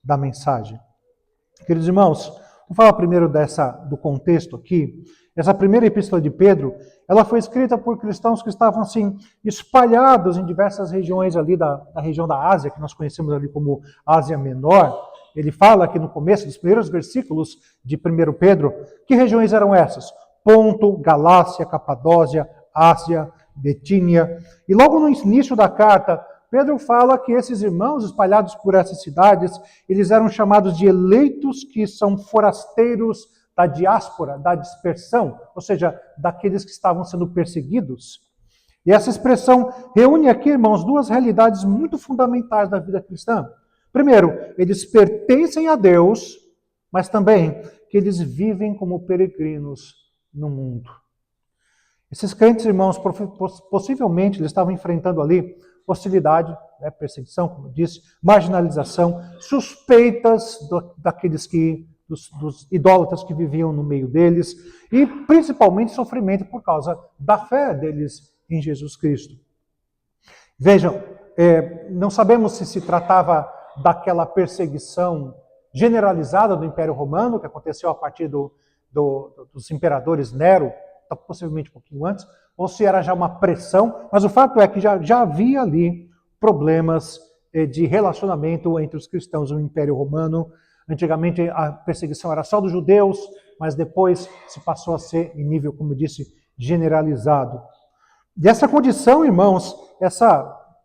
da mensagem. Queridos irmãos, vou falar primeiro do contexto aqui. Essa primeira epístola de Pedro, ela foi escrita por cristãos que estavam assim espalhados em diversas regiões ali da região da Ásia, que nós conhecemos ali como Ásia Menor. Ele fala aqui no começo dos primeiros versículos de 1 Pedro, que regiões eram essas? Ponto, Galácia, Capadócia, Ásia, Betínia. E logo no início da carta, Pedro fala que esses irmãos espalhados por essas cidades, eles eram chamados de eleitos, que são forasteiros da diáspora, da dispersão, ou seja, daqueles que estavam sendo perseguidos. E essa expressão reúne aqui, irmãos, duas realidades muito fundamentais da vida cristã. Primeiro, eles pertencem a Deus, mas também que eles vivem como peregrinos no mundo. Esses crentes, irmãos, possivelmente eles estavam enfrentando ali hostilidade, perseguição, como eu disse, marginalização, suspeitas daqueles dos idólatras que viviam no meio deles, e principalmente sofrimento por causa da fé deles em Jesus Cristo. Vejam, não sabemos se tratava daquela perseguição generalizada do Império Romano, que aconteceu a partir dos imperadores Nero, possivelmente um pouquinho antes, ou se era já uma pressão, mas o fato é que já havia ali problemas de relacionamento entre os cristãos no Império Romano. Antigamente a perseguição era só dos judeus, mas depois se passou a ser em nível, como eu disse, generalizado. E essa condição, irmãos,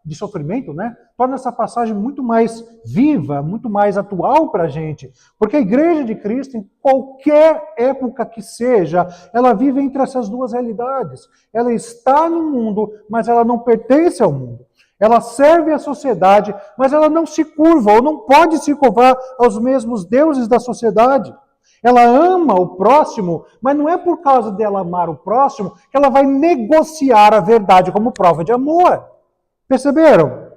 de sofrimento, torna essa passagem muito mais viva, muito mais atual para a gente. Porque a Igreja de Cristo, em qualquer época que seja, ela vive entre essas duas realidades. Ela está no mundo, mas ela não pertence ao mundo. Ela serve à sociedade, mas ela não se curva ou não pode se curvar aos mesmos deuses da sociedade. Ela ama o próximo, mas não é por causa dela amar o próximo que ela vai negociar a verdade como prova de amor. Perceberam?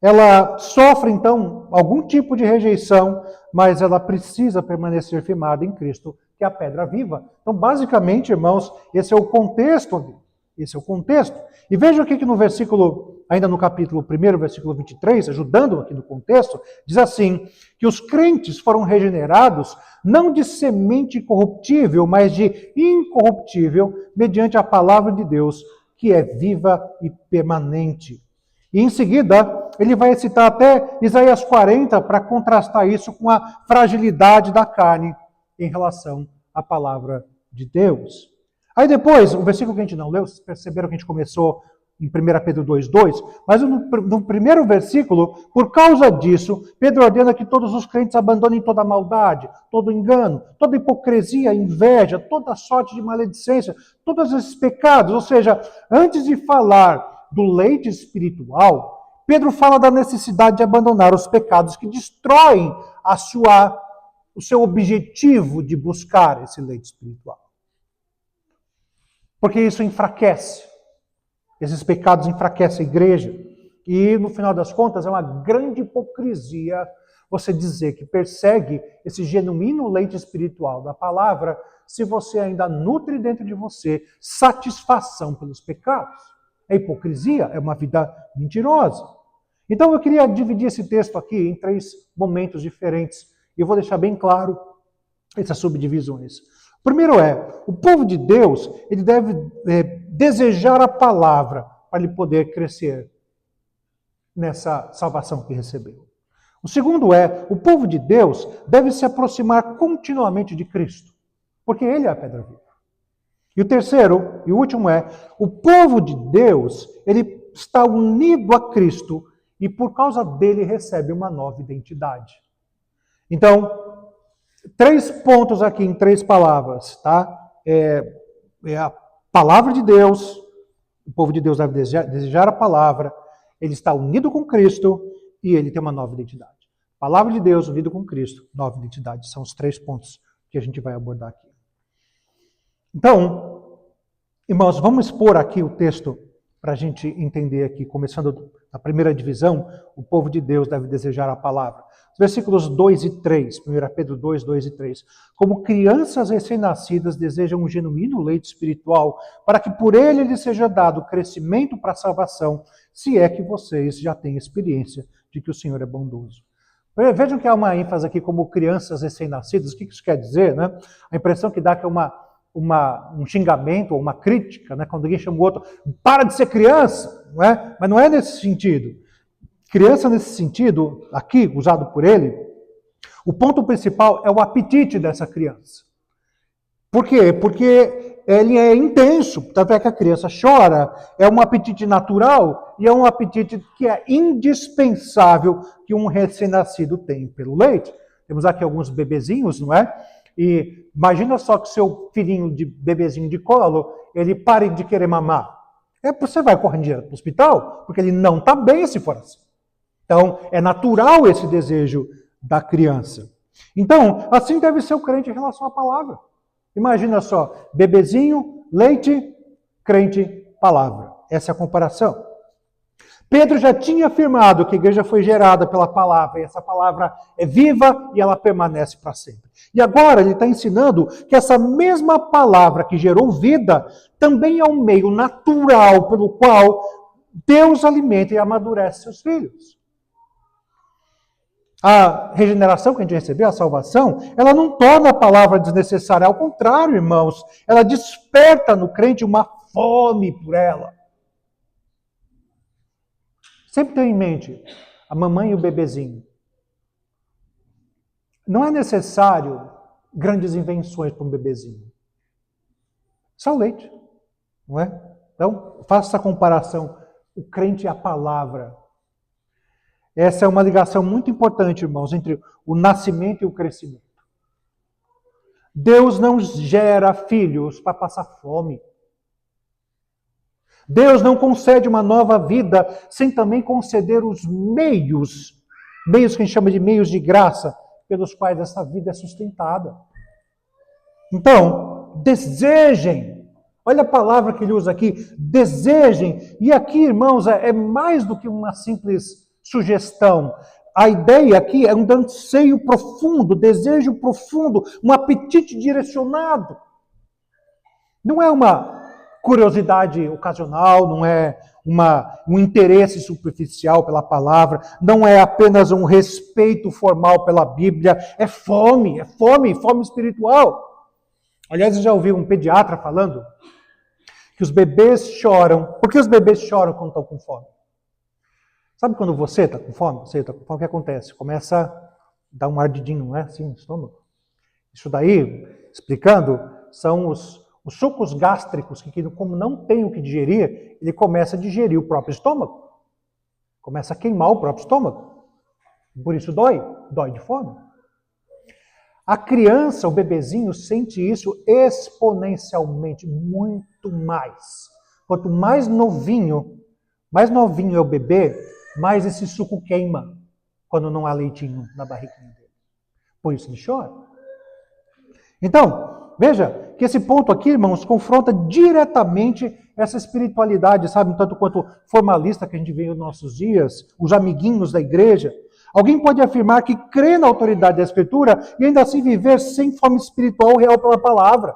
Ela sofre, então, algum tipo de rejeição, mas ela precisa permanecer firmada em Cristo, que é a pedra viva. Então, basicamente, irmãos, esse é o contexto. Esse é o contexto. E veja o que no versículo, ainda no capítulo 1, versículo 23, ajudando aqui no contexto, diz assim, que os crentes foram regenerados não de semente corruptível, mas de incorruptível, mediante a palavra de Deus, que é viva e permanente. E em seguida, ele vai citar até Isaías 40 para contrastar isso com a fragilidade da carne em relação à palavra de Deus. Aí depois, o versículo que a gente não leu, vocês perceberam que a gente começou em 1 Pedro 2,2, mas no primeiro versículo, por causa disso, Pedro ordena que todos os crentes abandonem toda maldade, todo engano, toda hipocrisia, inveja, toda sorte de maledicência, todos esses pecados. Ou seja, antes de falar do leite espiritual, Pedro fala da necessidade de abandonar os pecados que destroem o seu objetivo de buscar esse leite espiritual. Porque isso enfraquece. Esses pecados enfraquecem a igreja. E, no final das contas, é uma grande hipocrisia você dizer que persegue esse genuíno leite espiritual da palavra se você ainda nutre dentro de você satisfação pelos pecados. É hipocrisia, é uma vida mentirosa. Então, eu queria dividir esse texto aqui em 3 momentos diferentes. E eu vou deixar bem claro essas subdivisões. O primeiro o povo de Deus, ele deve desejar a palavra para ele poder crescer nessa salvação que recebeu. O segundo o povo de Deus deve se aproximar continuamente de Cristo, porque ele é a pedra viva. E o terceiro, e o último o povo de Deus, ele está unido a Cristo e por causa dele recebe uma nova identidade. Então, 3 pontos aqui em 3 palavras, tá? A palavra de Deus, o povo de Deus deve desejar a palavra, ele está unido com Cristo e ele tem uma nova identidade. Palavra de Deus unido com Cristo, nova identidade. São os 3 pontos que a gente vai abordar aqui. Então, irmãos, vamos expor aqui o texto para a gente entender aqui, começando a primeira divisão, o povo de Deus deve desejar a palavra. Os versículos 2 e 3, 1 Pedro 2, 2 e 3. Como crianças recém-nascidas desejam um genuíno leite espiritual, para que por ele lhes seja dado crescimento para a salvação, se é que vocês já têm experiência de que o Senhor é bondoso. Vejam que há uma ênfase aqui como crianças recém-nascidas. O que isso quer dizer? Né? A impressão que dá é que é um xingamento ou uma crítica, né? Quando alguém chama o outro, para de ser criança, não é? Mas não é nesse sentido. Criança nesse sentido, aqui, usado por ele, o ponto principal é o apetite dessa criança. Por quê? Porque ele é intenso, tanto é que a criança chora, é um apetite natural e é um apetite que é indispensável que um recém-nascido tenha pelo leite. Temos aqui alguns bebezinhos, não é? E imagina só que seu filhinho de bebezinho de colo, ele pare de querer mamar. Você vai correndo direto para o hospital, porque ele não está bem se for assim. Então, é natural esse desejo da criança. Então, assim deve ser o crente em relação à palavra. Imagina só, bebezinho, leite, crente, palavra. Essa é a comparação. Pedro já tinha afirmado que a igreja foi gerada pela palavra, e essa palavra é viva e ela permanece para sempre. E agora ele está ensinando que essa mesma palavra que gerou vida também é um meio natural pelo qual Deus alimenta e amadurece seus filhos. A regeneração que a gente recebeu, a salvação, ela não torna a palavra desnecessária. Ao contrário, irmãos, ela desperta no crente uma fome por ela. Sempre tenha em mente a mamãe e o bebezinho. Não é necessário grandes invenções para um bebezinho. Só o leite, não é? Então, faça essa comparação. O crente e a palavra. Essa é uma ligação muito importante, irmãos, entre o nascimento e o crescimento. Deus não gera filhos para passar fome. Deus não concede uma nova vida sem também conceder os meios que a gente chama de meios de graça, pelos quais essa vida é sustentada. Então, desejem. Olha a palavra que ele usa aqui, desejem. E aqui, irmãos, é mais do que uma simples sugestão. A ideia aqui é um anseio profundo, desejo profundo, um apetite direcionado. Não é uma curiosidade ocasional, não é um interesse superficial pela palavra, não é apenas um respeito formal pela Bíblia, é fome espiritual. Aliás, eu já ouvi um pediatra falando que os bebês choram. Por que os bebês choram quando estão com fome? Sabe quando você está com fome? O que acontece? Começa a dar um ardidinho, não é? Assim, no estômago. Isso daí, explicando, são os sucos gástricos, que como não tem o que digerir, ele começa a digerir o próprio estômago. Começa a queimar o próprio estômago. Por isso dói de fome. A criança, o bebezinho, sente isso exponencialmente, muito mais. Quanto mais novinho é o bebê, mais esse suco queima quando não há leitinho na barriguinha dele. Por isso ele chora. Então, veja que esse ponto aqui, irmãos, confronta diretamente essa espiritualidade, sabe, tanto quanto formalista que a gente vê nos nossos dias, os amiguinhos da igreja. Alguém pode afirmar que crê na autoridade da Escritura e ainda assim viver sem fome espiritual real pela palavra.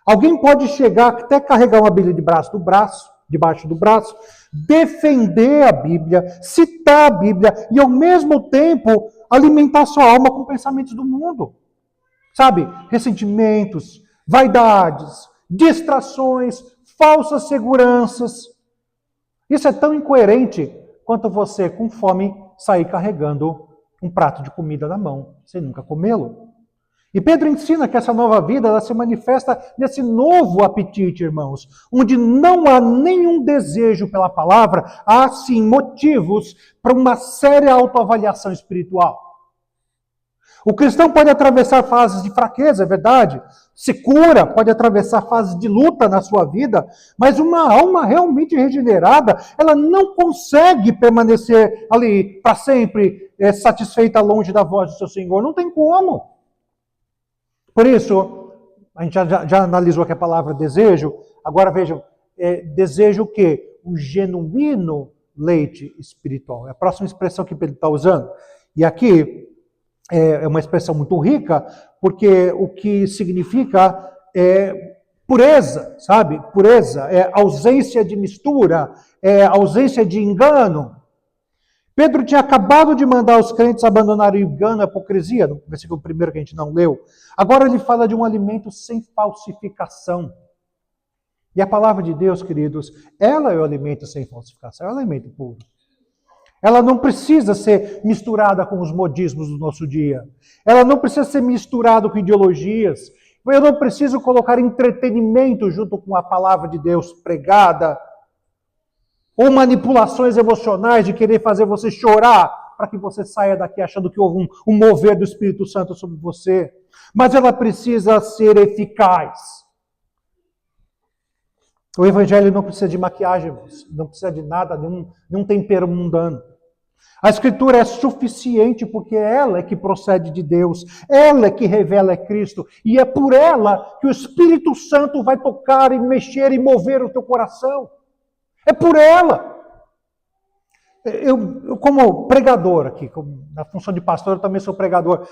Alguém pode chegar até carregar uma Bíblia debaixo do braço, defender a Bíblia, citar a Bíblia e ao mesmo tempo alimentar sua alma com pensamentos do mundo. Sabe, ressentimentos, vaidades, distrações, falsas seguranças. Isso é tão incoerente quanto você, com fome, sair carregando um prato de comida na mão, sem nunca comê-lo. E Pedro ensina que essa nova vida ela se manifesta nesse novo apetite, irmãos, onde não há nenhum desejo pela palavra, há sim motivos para uma séria autoavaliação espiritual. O cristão pode atravessar fases de fraqueza, é verdade. Se cura, pode atravessar fases de luta na sua vida, mas uma alma realmente regenerada, ela não consegue permanecer ali para sempre satisfeita longe da voz do seu Senhor. Não tem como. Por isso, a gente já analisou aqui a palavra desejo. Agora vejam, desejo o quê? O genuíno leite espiritual. É a próxima expressão que Pedro está usando. E aqui é uma expressão muito rica, porque o que significa é pureza, sabe? Pureza, é ausência de mistura, é ausência de engano. Pedro tinha acabado de mandar os crentes abandonarem o engano, a hipocrisia, no versículo 1 que a gente não leu. Agora ele fala de um alimento sem falsificação. E a palavra de Deus, queridos, ela é o alimento sem falsificação, é o alimento puro. Ela não precisa ser misturada com os modismos do nosso dia. Ela não precisa ser misturada com ideologias. Eu não preciso colocar entretenimento junto com a palavra de Deus pregada, ou manipulações emocionais de querer fazer você chorar para que você saia daqui achando que houve um mover do Espírito Santo sobre você. Mas ela precisa ser eficaz. O Evangelho não precisa de maquiagem, não precisa de nada, nenhum tempero mundano. A Escritura é suficiente porque ela é que procede de Deus, ela é que revela Cristo, e é por ela que o Espírito Santo vai tocar e mexer e mover o teu coração. É por ela. Eu como pregador aqui, na função de pastor, eu também sou pregador.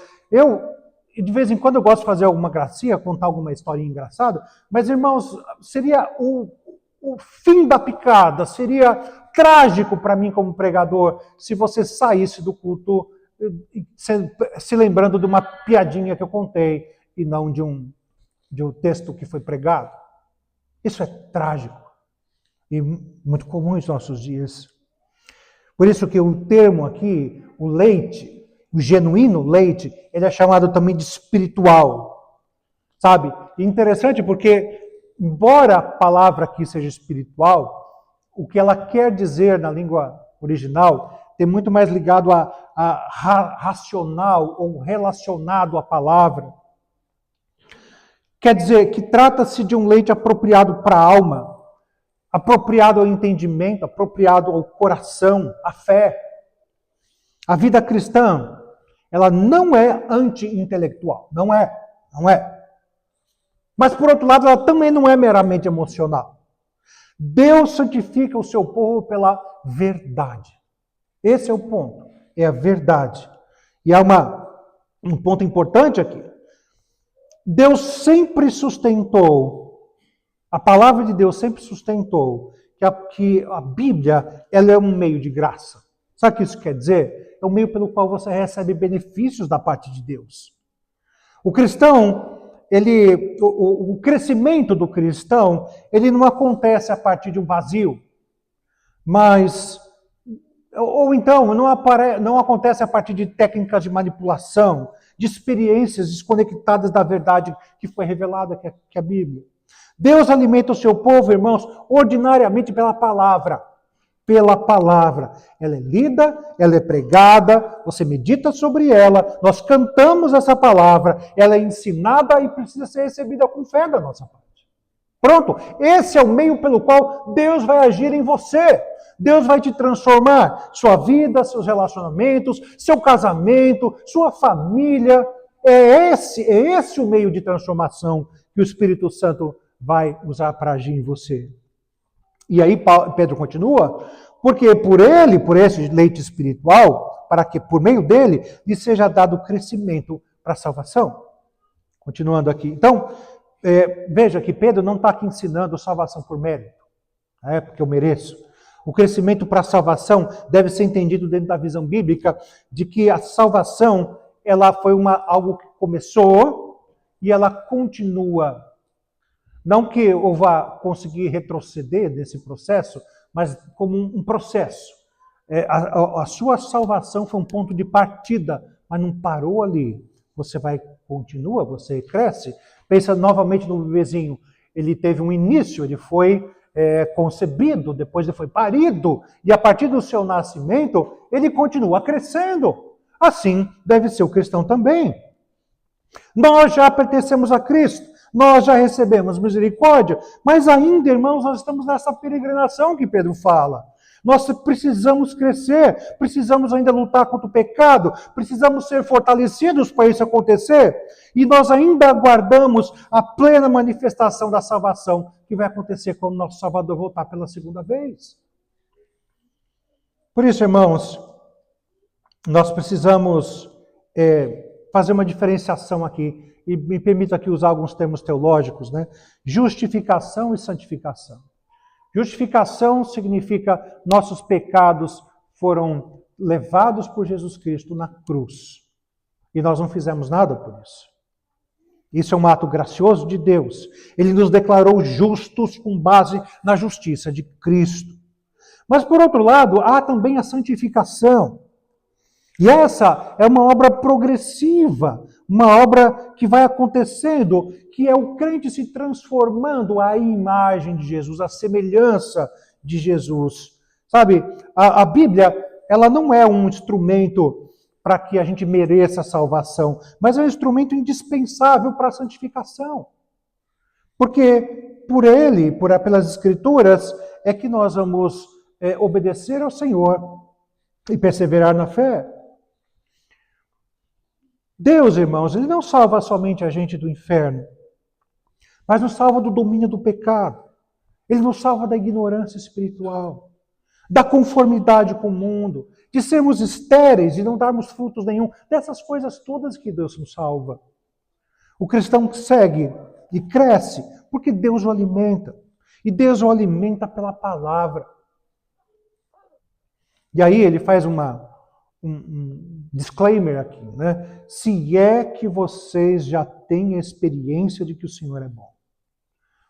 De vez em quando eu gosto de fazer alguma gracinha, contar alguma historinha engraçada, mas, irmãos, seria o fim da picada, seria trágico para mim como pregador se você saísse do culto se lembrando de uma piadinha que eu contei e não de um texto que foi pregado. Isso é trágico e muito comum nos nossos dias. Por isso que o termo aqui, o leite, o genuíno leite, ele é chamado também de espiritual. Sabe? E interessante porque, embora a palavra aqui seja espiritual, o que ela quer dizer na língua original tem muito mais ligado a racional ou relacionado à palavra. Quer dizer que trata-se de um leite apropriado para a alma, apropriado ao entendimento, apropriado ao coração, à fé. A vida cristã, ela não é anti-intelectual, não é. Mas, por outro lado, ela também não é meramente emocional. Deus santifica o seu povo pela verdade. Esse é o ponto, é a verdade. E há um ponto importante aqui. Deus sempre sustentou, a palavra de Deus sempre sustentou que a Bíblia ela é um meio de graça. Sabe o que isso quer dizer? É um meio pelo qual você recebe benefícios da parte de Deus. O cristão, o crescimento do cristão, ele não acontece a partir de um vazio, ou então não acontece a partir de técnicas de manipulação, de experiências desconectadas da verdade que foi revelada, que é a Bíblia. Deus alimenta o seu povo, irmãos, ordinariamente pela palavra. Pela palavra. Ela é lida, ela é pregada, você medita sobre ela, nós cantamos essa palavra, ela é ensinada e precisa ser recebida com fé da nossa parte. Pronto, esse é o meio pelo qual Deus vai agir em você. Deus vai te transformar, sua vida, seus relacionamentos, seu casamento, sua família. É esse o meio de transformação que o Espírito Santo vai usar para agir em você. E aí Pedro continua, porque por esse leite espiritual, para que por meio dele lhe seja dado crescimento para a salvação. Continuando aqui. Então, veja que Pedro não está aqui ensinando salvação por mérito, porque eu mereço. O crescimento para a salvação deve ser entendido dentro da visão bíblica de que a salvação ela foi algo que começou e ela continua. Não que eu vá conseguir retroceder desse processo, mas como um processo. A sua salvação foi um ponto de partida, mas não parou ali. Você continua, você cresce. Pensa novamente no bebezinho. Ele teve um início, ele foi concebido, depois ele foi parido, e a partir do seu nascimento, ele continua crescendo. Assim deve ser o cristão também. Nós já pertencemos a Cristo. Nós já recebemos misericórdia, mas ainda, irmãos, nós estamos nessa peregrinação que Pedro fala. Nós precisamos crescer, precisamos ainda lutar contra o pecado, precisamos ser fortalecidos para isso acontecer, e nós ainda aguardamos a plena manifestação da salvação que vai acontecer quando nosso Salvador voltar pela segunda vez. Por isso, irmãos, nós precisamos fazer uma diferenciação aqui. E me permita aqui usar alguns termos teológicos, né? Justificação e santificação. Justificação significa nossos pecados foram levados por Jesus Cristo na cruz. E nós não fizemos nada por isso. Isso é um ato gracioso de Deus. Ele nos declarou justos com base na justiça de Cristo. Mas, por outro lado, há também a santificação. E essa é uma obra progressiva, uma obra que vai acontecendo, que é o crente se transformando à imagem de Jesus, à semelhança de Jesus. Sabe, a Bíblia, ela não é um instrumento para que a gente mereça a salvação, mas é um instrumento indispensável para a santificação. Porque por ele, pelas Escrituras, é que nós vamos obedecer ao Senhor e perseverar na fé. Deus, irmãos, Ele não salva somente a gente do inferno, mas nos salva do domínio do pecado. Ele nos salva da ignorância espiritual, da conformidade com o mundo, de sermos estéreis e não darmos frutos nenhum, dessas coisas todas que Deus nos salva. O cristão segue e cresce porque Deus o alimenta. E Deus o alimenta pela palavra. E aí ele faz um disclaimer aqui, né? Se é que vocês já têm experiência de que o Senhor é bom.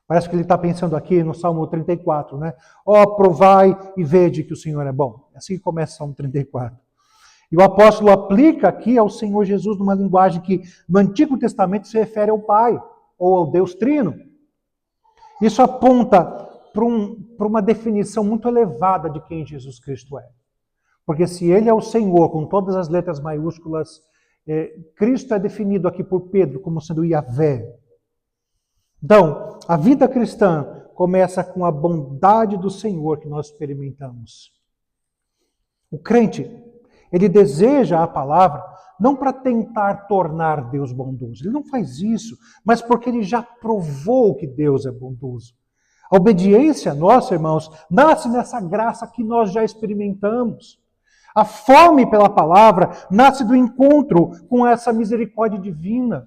Parece que ele está pensando aqui no Salmo 34, né? Provai e vede que o Senhor é bom. É assim que começa o Salmo 34. E o apóstolo aplica aqui ao Senhor Jesus numa linguagem que no Antigo Testamento se refere ao Pai, ou ao Deus Trino. Isso aponta para uma definição muito elevada de quem Jesus Cristo é. Porque se Ele é o Senhor, com todas as letras maiúsculas, Cristo é definido aqui por Pedro como sendo Yahvé. Então, a vida cristã começa com a bondade do Senhor que nós experimentamos. O crente, ele deseja a palavra não para tentar tornar Deus bondoso. Ele não faz isso, mas porque ele já provou que Deus é bondoso. A obediência nossa, irmãos, nasce nessa graça que nós já experimentamos. A fome pela palavra nasce do encontro com essa misericórdia divina.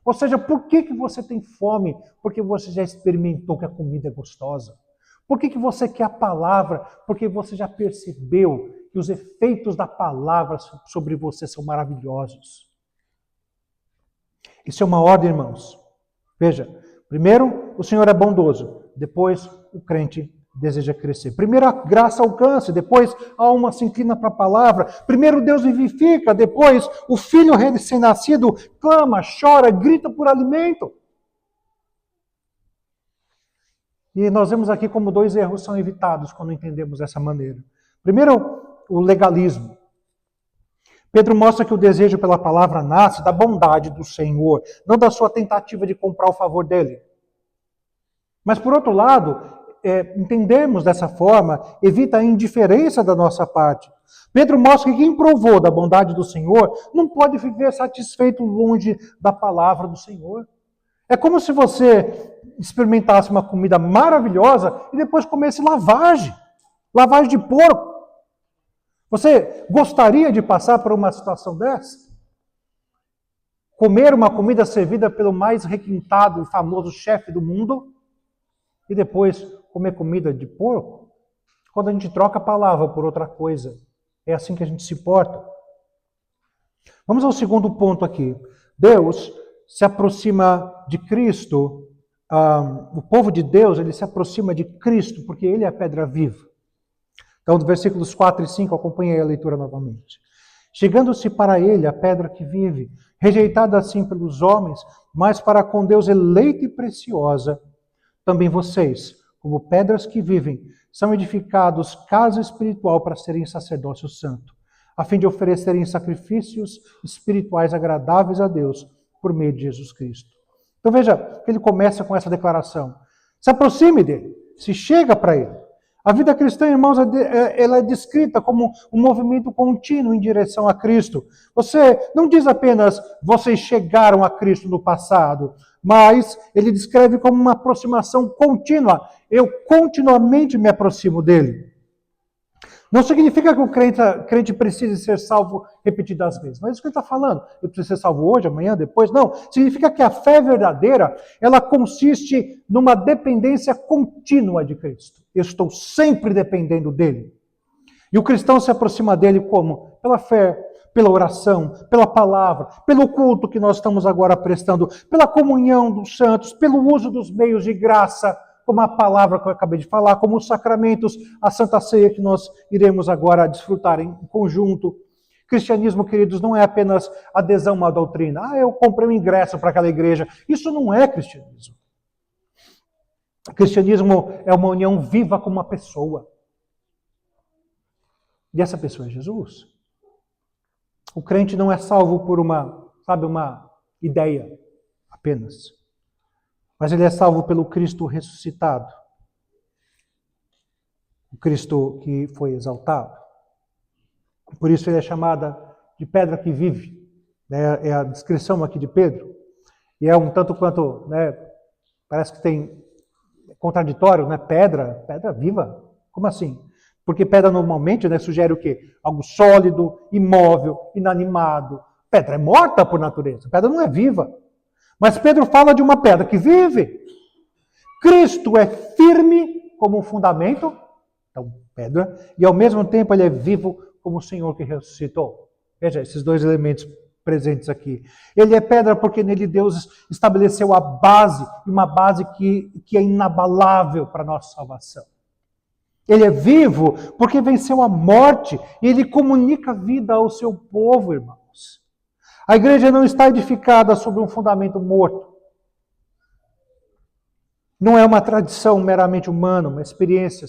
Ou seja, por que você tem fome? Porque você já experimentou que a comida é gostosa. Por que você quer a palavra? Porque você já percebeu que os efeitos da palavra sobre você são maravilhosos. Isso é uma ordem, irmãos. Veja, primeiro o Senhor é bondoso, depois o crente deseja crescer. Primeiro a graça alcança, depois a alma se inclina para a palavra. Primeiro Deus vivifica, depois o filho recém-nascido clama, chora, grita por alimento. E nós vemos aqui como 2 erros são evitados quando entendemos dessa maneira. Primeiro, o legalismo. Pedro mostra que o desejo pela palavra nasce da bondade do Senhor, não da sua tentativa de comprar o favor dele. Mas, por outro lado, entendermos dessa forma evita a indiferença da nossa parte. Pedro mostra que quem provou da bondade do Senhor não pode viver satisfeito longe da palavra do Senhor. É como se você experimentasse uma comida maravilhosa e depois comesse lavagem de porco. Você gostaria de passar por uma situação dessa? Comer uma comida servida pelo mais requintado e famoso chefe do mundo e depois comer comida de porco? Quando a gente troca a palavra por outra coisa, é assim que a gente se porta. Vamos ao segundo ponto aqui. Deus se aproxima de Cristo, o povo de Deus, ele se aproxima de Cristo porque ele é a pedra viva. Então, dos versículos 4 e 5, acompanhei a leitura novamente. Chegando-se para ele a pedra que vive, rejeitada assim pelos homens, mas para com Deus eleita e preciosa, também vocês, como pedras que vivem, são edificados casa espiritual para serem sacerdócio santo, a fim de oferecerem sacrifícios espirituais agradáveis a Deus por meio de Jesus Cristo. Então veja que ele começa com essa declaração. Se aproxime dele, se chega para ele. A vida cristã, irmãos, ela é descrita como um movimento contínuo em direção a Cristo. Você não diz apenas, vocês chegaram a Cristo no passado, mas ele descreve como uma aproximação contínua. Eu continuamente me aproximo dele. Não significa que o crente precise ser salvo repetidas vezes. Não é isso que ele está falando. Eu preciso ser salvo hoje, amanhã, depois. Não. Significa que a fé verdadeira, ela consiste numa dependência contínua de Cristo. Eu estou sempre dependendo dele. E o cristão se aproxima dele como? Pela fé, pela oração, pela palavra, pelo culto que nós estamos agora prestando, pela comunhão dos santos, pelo uso dos meios de graça, como a palavra que eu acabei de falar, como os sacramentos, a Santa Ceia que nós iremos agora desfrutar em conjunto. Cristianismo, queridos, não é apenas adesão a uma doutrina. Eu comprei um ingresso para aquela igreja. Isso não é cristianismo. Cristianismo é uma união viva com uma pessoa. E essa pessoa é Jesus. O crente não é salvo por uma ideia apenas. Mas ele é salvo pelo Cristo ressuscitado. O Cristo que foi exaltado. Por isso ele é chamada de pedra que vive. É a descrição aqui de Pedro. E é um tanto quanto, parece que tem contraditório, pedra viva. Como assim? Porque pedra normalmente sugere o quê? Algo sólido, imóvel, inanimado. Pedra é morta por natureza. Pedra não é viva. Mas Pedro fala de uma pedra que vive. Cristo é firme como um fundamento, então pedra, e ao mesmo tempo ele é vivo como o Senhor que ressuscitou. Veja esses dois elementos presentes aqui. Ele é pedra porque nele Deus estabeleceu a base, uma base que é inabalável para a nossa salvação. Ele é vivo porque venceu a morte e ele comunica vida ao seu povo, irmãos. A igreja não está edificada sobre um fundamento morto. Não é uma tradição meramente humana, uma experiência,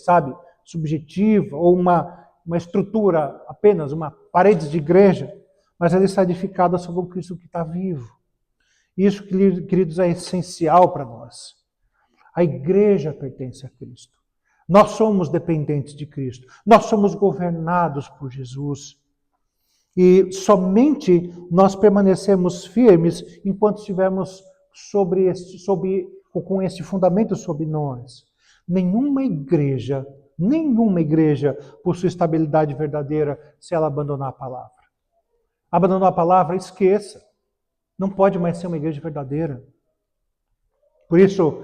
subjetiva, ou uma estrutura, apenas uma parede de igreja, mas ela está edificada sobre um Cristo que está vivo. Isso, queridos, é essencial para nós. A igreja pertence a Cristo. Nós somos dependentes de Cristo. Nós somos governados por Jesus. E somente nós permanecemos firmes enquanto estivermos com esse fundamento sobre nós. Nenhuma igreja possui estabilidade verdadeira se ela abandonar a palavra. Abandonou a palavra, esqueça. Não pode mais ser uma igreja verdadeira. Por isso,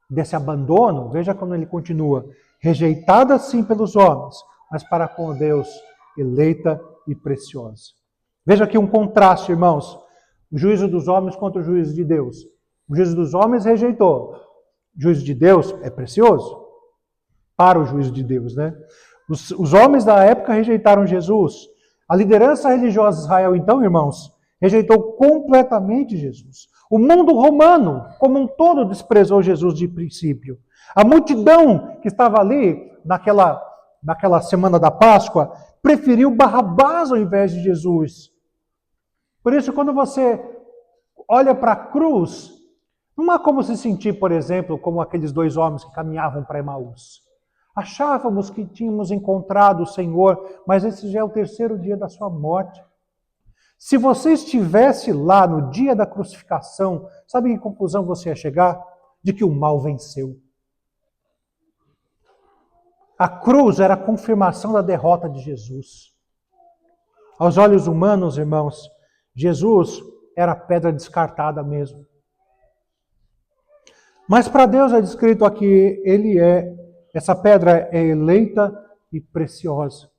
desse abandono, veja como ele continua. Rejeitada sim pelos homens, mas para com Deus, eleita e preciosa. Veja aqui um contraste, irmãos. O juízo dos homens contra o juízo de Deus. O juízo dos homens rejeitou. O juízo de Deus é precioso. Para o juízo de Deus, Os homens da época rejeitaram Jesus. A liderança religiosa de Israel, então, irmãos, rejeitou completamente Jesus. O mundo romano, como um todo, desprezou Jesus de princípio. A multidão que estava ali, naquela semana da Páscoa, preferiu Barrabás ao invés de Jesus. Por isso, quando você olha para a cruz, não há como se sentir, por exemplo, como aqueles dois homens que caminhavam para Emaús. Achávamos que tínhamos encontrado o Senhor, mas esse já é o terceiro dia da sua morte. Se você estivesse lá no dia da crucificação, sabe em que conclusão você ia chegar? De que o mal venceu. A cruz era a confirmação da derrota de Jesus. Aos olhos humanos, irmãos, Jesus era a pedra descartada mesmo. Mas para Deus é descrito aqui, essa pedra é eleita e preciosa.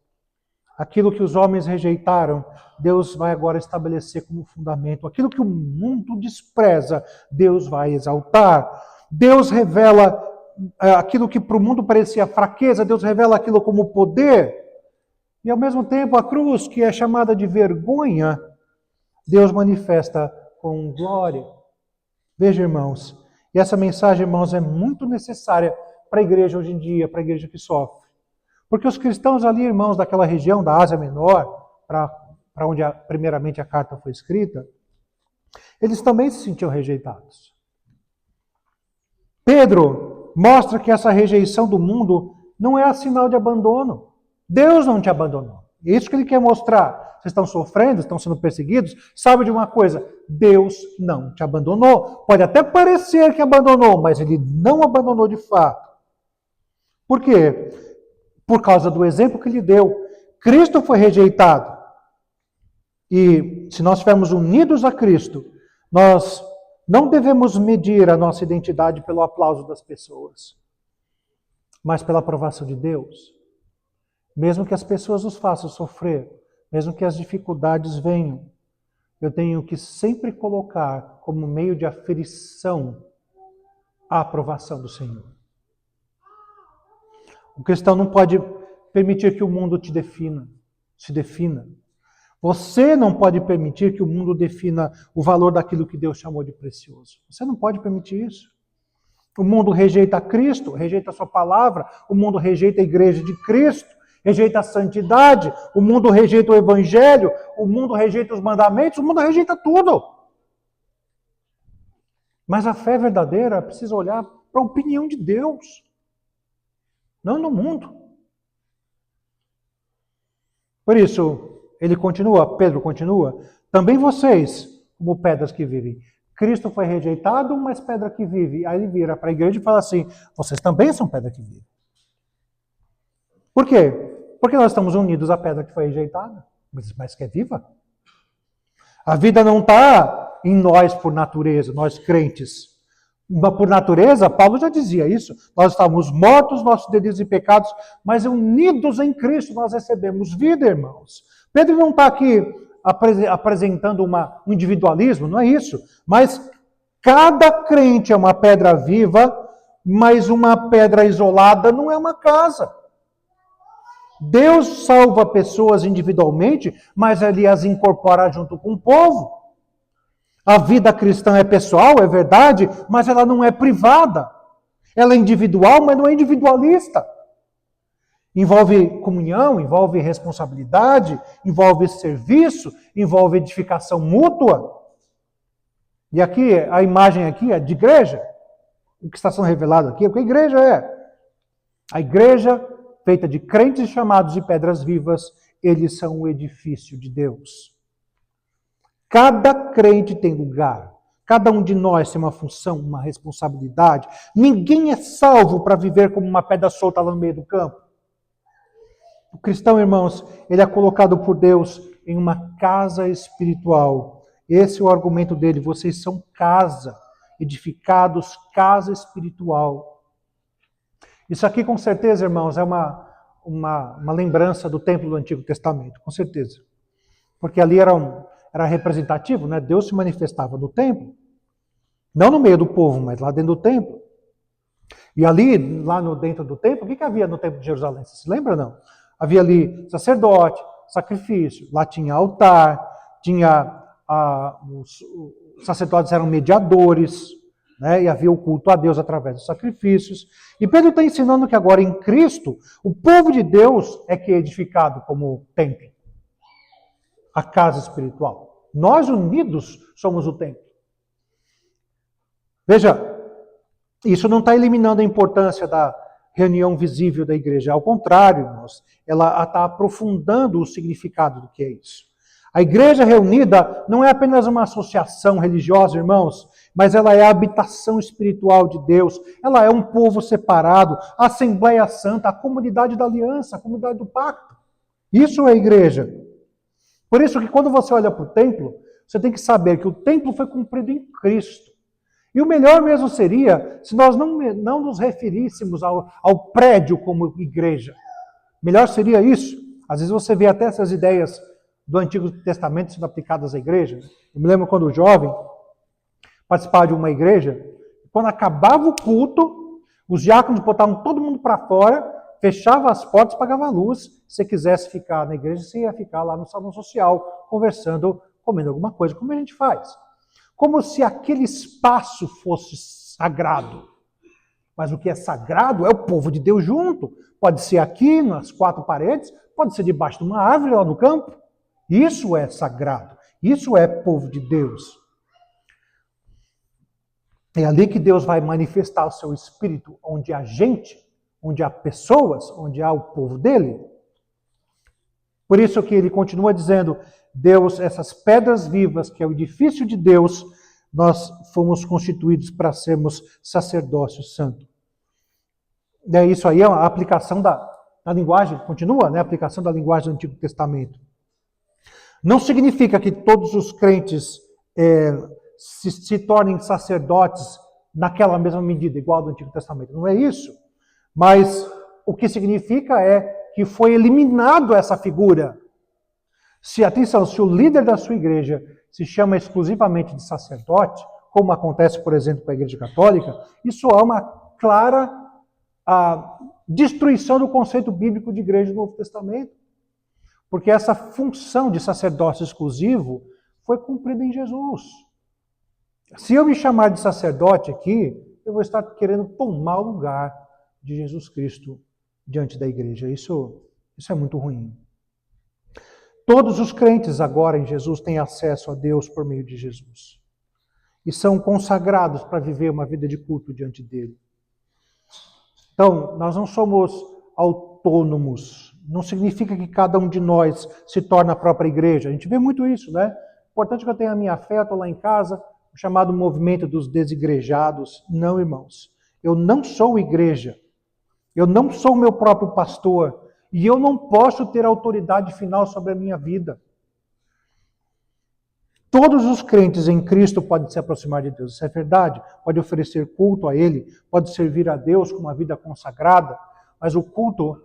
Aquilo que os homens rejeitaram, Deus vai agora estabelecer como fundamento. Aquilo que o mundo despreza, Deus vai exaltar. Deus revela aquilo que para o mundo parecia fraqueza, Deus revela aquilo como poder. E ao mesmo tempo a cruz, que é chamada de vergonha, Deus manifesta com glória. Veja, irmãos, e essa mensagem, irmãos, é muito necessária para a igreja hoje em dia, para a igreja que sofre. Porque os cristãos ali, irmãos, daquela região da Ásia Menor, para onde primeiramente a carta foi escrita, eles também se sentiam rejeitados. Pedro mostra que essa rejeição do mundo não é sinal de abandono. Deus não te abandonou. É isso que ele quer mostrar. Vocês estão sofrendo, estão sendo perseguidos. Sabe de uma coisa? Deus não te abandonou. Pode até parecer que abandonou, mas ele não abandonou de fato. Por quê? Por causa do exemplo que ele deu. Cristo foi rejeitado. E se nós estivermos unidos a Cristo, nós não devemos medir a nossa identidade pelo aplauso das pessoas, mas pela aprovação de Deus. mesmo que as pessoas nos façam sofrer, mesmo que as dificuldades venham, eu tenho que sempre colocar como meio de aferição a aprovação do Senhor. O cristão não pode permitir que o mundo te defina, se defina. Você não pode permitir que o mundo defina o valor daquilo que Deus chamou de precioso. Você não pode permitir isso. O mundo rejeita Cristo, rejeita a sua palavra, o mundo rejeita a igreja de Cristo, rejeita a santidade, o mundo rejeita o evangelho, o mundo rejeita os mandamentos, o mundo rejeita tudo. Mas a fé verdadeira precisa olhar para a opinião de Deus, não do mundo. Por isso, ele continua, Pedro continua, também vocês, como pedras que vivem. Cristo foi rejeitado, mas pedra que vive. Aí ele vira para a igreja e fala assim, vocês também são pedra que vive. Por quê? Porque nós estamos unidos à pedra que foi rejeitada, mas que é viva. A vida não está em nós por natureza, nós crentes. Por natureza, Paulo já dizia isso, nós estávamos mortos, nossos delitos e pecados, mas unidos em Cristo nós recebemos vida, irmãos. Pedro não está aqui apresentando um individualismo, não é isso. Mas cada crente é uma pedra viva, mas uma pedra isolada não é uma casa. Deus salva pessoas individualmente, mas ele as incorpora junto com o povo. A vida cristã é pessoal, é verdade, mas ela não é privada. Ela é individual, mas não é individualista. Envolve comunhão, envolve responsabilidade, envolve serviço, envolve edificação mútua. E aqui, a imagem aqui é de igreja. O que está sendo revelado aqui é o que a igreja é. A igreja, feita de crentes chamados de pedras vivas, eles são o edifício de Deus. Cada crente tem lugar. Cada um de nós tem uma função, uma responsabilidade. Ninguém é salvo para viver como uma pedra solta lá no meio do campo. O cristão, irmãos, ele é colocado por Deus em uma casa espiritual. Esse é o argumento dele. Vocês são casa, edificados, casa espiritual. Isso aqui, com certeza, irmãos, é uma lembrança do templo do Antigo Testamento, com certeza. Porque ali era representativo, né? Deus se manifestava no templo. Não no meio do povo, mas lá dentro do templo. E ali, dentro do templo, o que havia no templo de Jerusalém? Você se lembra, não? Havia ali sacerdote, sacrifício, lá tinha altar, os sacerdotes eram mediadores, né? E havia o culto a Deus através dos sacrifícios. E Pedro está ensinando que agora em Cristo, o povo de Deus é que é edificado como templo, a casa espiritual. Nós unidos somos o templo. Veja, isso não está eliminando a importância da reunião visível da igreja. Ao contrário, irmãos, ela está aprofundando o significado do que é isso. A igreja reunida não é apenas uma associação religiosa, irmãos, mas ela é a habitação espiritual de Deus. Ela é um povo separado, a Assembleia Santa, a comunidade da aliança, a comunidade do pacto. Isso é a igreja. Por isso que quando você olha para o templo, você tem que saber que o templo foi cumprido em Cristo. E o melhor mesmo seria se nós não nos referíssemos ao prédio como igreja. Melhor seria isso. Às vezes você vê até essas ideias do Antigo Testamento sendo aplicadas à igreja. Eu me lembro quando jovem, participava de uma igreja, quando acabava o culto, os diáconos botavam todo mundo para fora, fechava as portas, pagava a luz. Se você quisesse ficar na igreja, você ia ficar lá no salão social, conversando, comendo alguma coisa, como a gente faz. Como se aquele espaço fosse sagrado. Mas o que é sagrado é o povo de Deus junto. Pode ser aqui, nas quatro paredes, pode ser debaixo de uma árvore lá no campo. Isso é sagrado. Isso é povo de Deus. É ali que Deus vai manifestar o seu espírito, onde há gente, onde há pessoas, onde há o povo dele. Por isso que ele continua dizendo, Deus, essas pedras vivas, que é o edifício de Deus, nós fomos constituídos para sermos sacerdócio santo. Isso aí é a aplicação da linguagem, continua, né? A aplicação da linguagem do Antigo Testamento. Não significa que todos os crentes se tornem sacerdotes naquela mesma medida, igual ao do Antigo Testamento. Não é isso. Mas o que significa é que foi eliminado essa figura. Atenção, se o líder da sua igreja se chama exclusivamente de sacerdote, como acontece, por exemplo, com a Igreja Católica, isso é uma clara destruição do conceito bíblico de igreja do Novo Testamento. Porque essa função de sacerdócio exclusivo foi cumprida em Jesus. Se eu me chamar de sacerdote aqui, eu vou estar querendo tomar o lugar de Jesus Cristo diante da igreja. Isso é muito ruim. Todos os crentes agora em Jesus têm acesso a Deus por meio de Jesus. E são consagrados para viver uma vida de culto diante dele. Então, nós não somos autônomos. Não significa que cada um de nós se torna a própria igreja. A gente vê muito isso, né? Importante que eu tenha a minha fé, eu estou lá em casa, o chamado movimento dos desigrejados. Não, irmãos. Eu não sou igreja. Eu não sou o meu próprio pastor. E eu não posso ter autoridade final sobre a minha vida. Todos os crentes em Cristo podem se aproximar de Deus. Isso é verdade. Pode oferecer culto a Ele. Pode servir a Deus com uma vida consagrada. Mas o culto,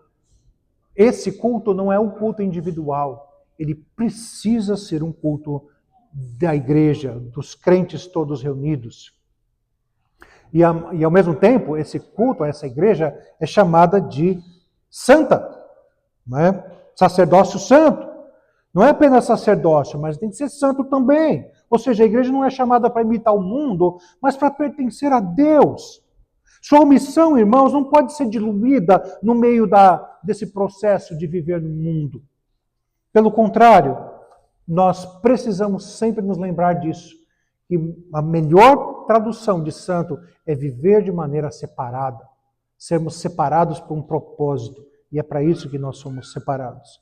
esse culto não é um culto individual. Ele precisa ser um culto da igreja, dos crentes todos reunidos. E ao mesmo tempo, esse culto, essa igreja, é chamada de santa. Não é? Sacerdócio santo. Não é apenas sacerdócio, mas tem que ser santo também. Ou seja, a igreja não é chamada para imitar o mundo, mas para pertencer a Deus. Sua missão, irmãos, não pode ser diluída no meio desse processo de viver no mundo. Pelo contrário, nós precisamos sempre nos lembrar disso. Que a melhor tradução de santo é viver de maneira separada. Sermos separados por um propósito. E é para isso que nós somos separados.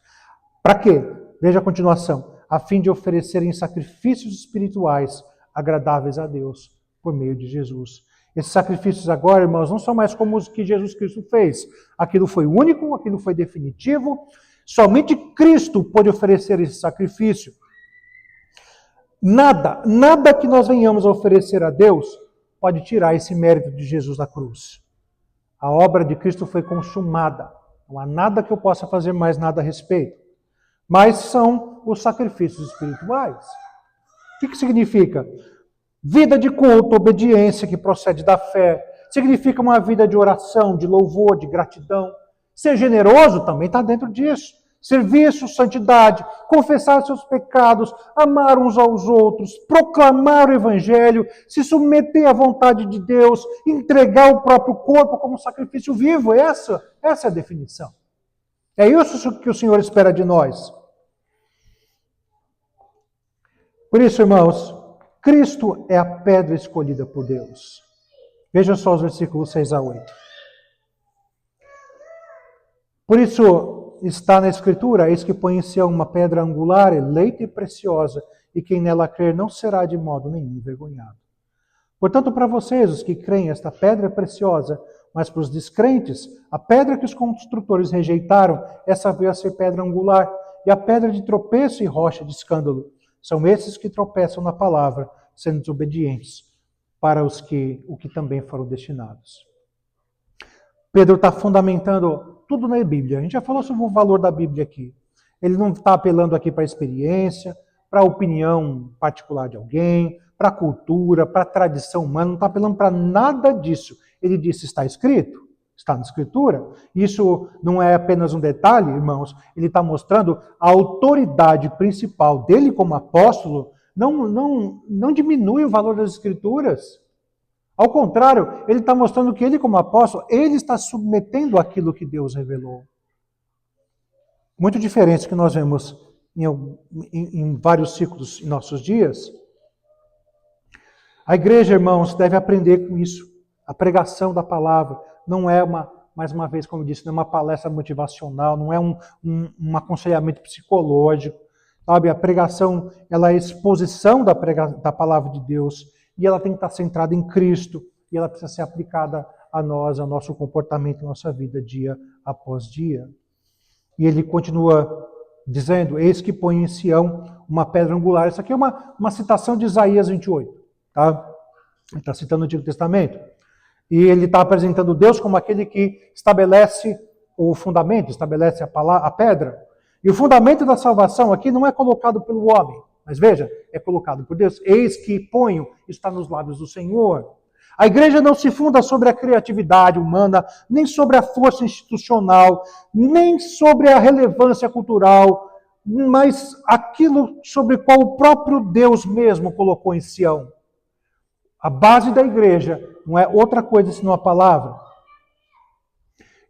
Para quê? Veja a continuação. A fim de oferecerem sacrifícios espirituais agradáveis a Deus por meio de Jesus. Esses sacrifícios agora, irmãos, não são mais como os que Jesus Cristo fez. Aquilo foi único, aquilo foi definitivo. Somente Cristo pode oferecer esse sacrifício. Nada que nós venhamos a oferecer a Deus pode tirar esse mérito de Jesus na cruz. A obra de Cristo foi consumada. Não há nada que eu possa fazer mais nada a respeito. Mas são os sacrifícios espirituais. O que significa? Vida de culto, obediência que procede da fé. Significa uma vida de oração, de louvor, de gratidão. Ser generoso também está dentro disso. Serviço, santidade, confessar seus pecados, amar uns aos outros, proclamar o evangelho, se submeter à vontade de Deus, entregar o próprio corpo como sacrifício vivo. Essa é a definição. É isso que o Senhor espera de nós. Por isso, irmãos, Cristo é a pedra escolhida por Deus. Vejam só os versículos 6 a 8. Por isso está na Escritura, eis que põe em Sião uma pedra angular, eleita e preciosa, e quem nela crer não será de modo nenhum envergonhado. Portanto, para vocês, os que creem, esta pedra é preciosa, mas para os descrentes, a pedra que os construtores rejeitaram, essa veio a ser pedra angular, e a pedra de tropeço e rocha de escândalo. São esses que tropeçam na palavra, sendo desobedientes, para o que também foram destinados. Pedro está fundamentando tudo na Bíblia. A gente já falou sobre o valor da Bíblia aqui. Ele não está apelando aqui para a experiência, para a opinião particular de alguém, para a cultura, para a tradição humana, não está apelando para nada disso. Ele disse, está escrito, está na Escritura. Isso não é apenas um detalhe, irmãos. Ele está mostrando a autoridade principal dele como apóstolo. Não diminui o valor das Escrituras. Ao contrário, ele está mostrando que ele como apóstolo, ele está submetendo aquilo que Deus revelou. Muito diferente que nós vemos em vários ciclos em nossos dias. A igreja, irmãos, deve aprender com isso. A pregação da palavra não é mais uma vez, como eu disse, não é uma palestra motivacional, não é um aconselhamento psicológico. Sabe? A pregação, ela é a exposição da palavra de Deus e ela tem que estar centrada em Cristo e ela precisa ser aplicada a nós, ao nosso comportamento, à nossa vida, dia após dia. E ele continua dizendo, eis que põe em Sião uma pedra angular. Isso aqui é uma citação de Isaías 28. Tá? Ele está citando o Antigo Testamento. E ele está apresentando Deus como aquele que estabelece o fundamento, estabelece a pedra. E o fundamento da salvação aqui não é colocado pelo homem, mas veja, é colocado por Deus. Eis que ponho, está nos lábios do Senhor. A igreja não se funda sobre a criatividade humana, nem sobre a força institucional, nem sobre a relevância cultural, mas aquilo sobre qual o próprio Deus mesmo colocou em Sião. A base da igreja não é outra coisa senão a palavra.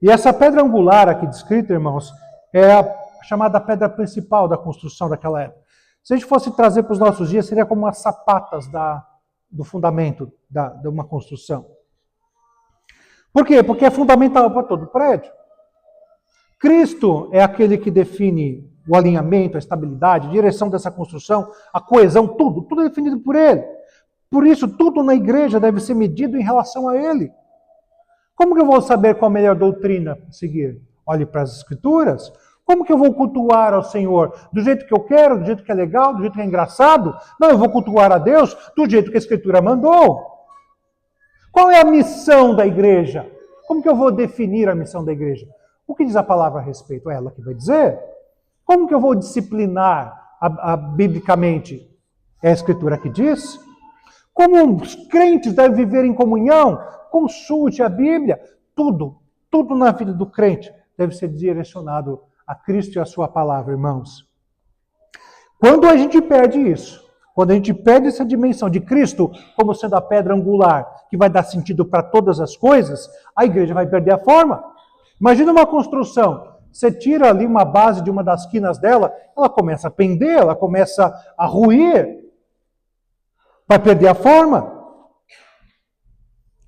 E essa pedra angular aqui descrita, irmãos, é a chamada pedra principal da construção daquela época. Se a gente fosse trazer para os nossos dias, seria como as sapatas do fundamento de uma construção. Por quê? Porque é fundamental para todo o prédio. Cristo é aquele que define o alinhamento, a estabilidade, a direção dessa construção, a coesão, tudo é definido por Ele. Por isso, tudo na igreja deve ser medido em relação a Ele. Como que eu vou saber qual a melhor doutrina a seguir? Olhe para as Escrituras. Como que eu vou cultuar ao Senhor? Do jeito que eu quero, do jeito que é legal, do jeito que é engraçado? Não, eu vou cultuar a Deus do jeito que a Escritura mandou. Qual é a missão da igreja? Como que eu vou definir a missão da igreja? O que diz a palavra a respeito? É ela que vai dizer. Como que eu vou disciplinar biblicamente? É a Escritura que diz. Como os crentes devem viver em comunhão? Consulte a Bíblia. Tudo na vida do crente deve ser direcionado a Cristo e a sua palavra, irmãos. Quando a gente perde isso, quando a gente perde essa dimensão de Cristo como sendo a pedra angular, que vai dar sentido para todas as coisas, a igreja vai perder a forma. Imagina uma construção. Você tira ali uma base de uma das quinas dela, ela começa a pender, ela começa a ruir. Vai perder a forma.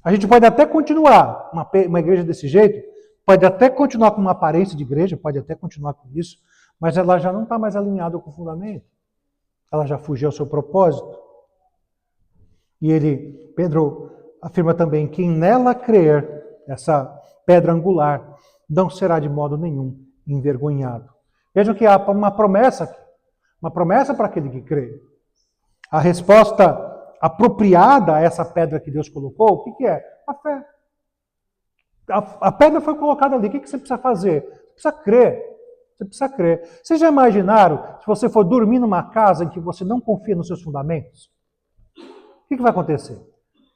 A gente pode até continuar uma igreja desse jeito, pode até continuar com uma aparência de igreja, pode até continuar com isso, mas ela já não está mais alinhada com o fundamento. Ela já fugiu ao seu propósito. E Pedro afirma também que nela crer, essa pedra angular, não será de modo nenhum envergonhado. Vejam que há uma promessa para aquele que crê. A resposta apropriada a essa pedra que Deus colocou, o que é? A fé. A pedra foi colocada ali, o que você precisa fazer? Você precisa crer. Você precisa crer. Vocês já imaginaram, se você for dormir numa casa em que você não confia nos seus fundamentos? O que vai acontecer?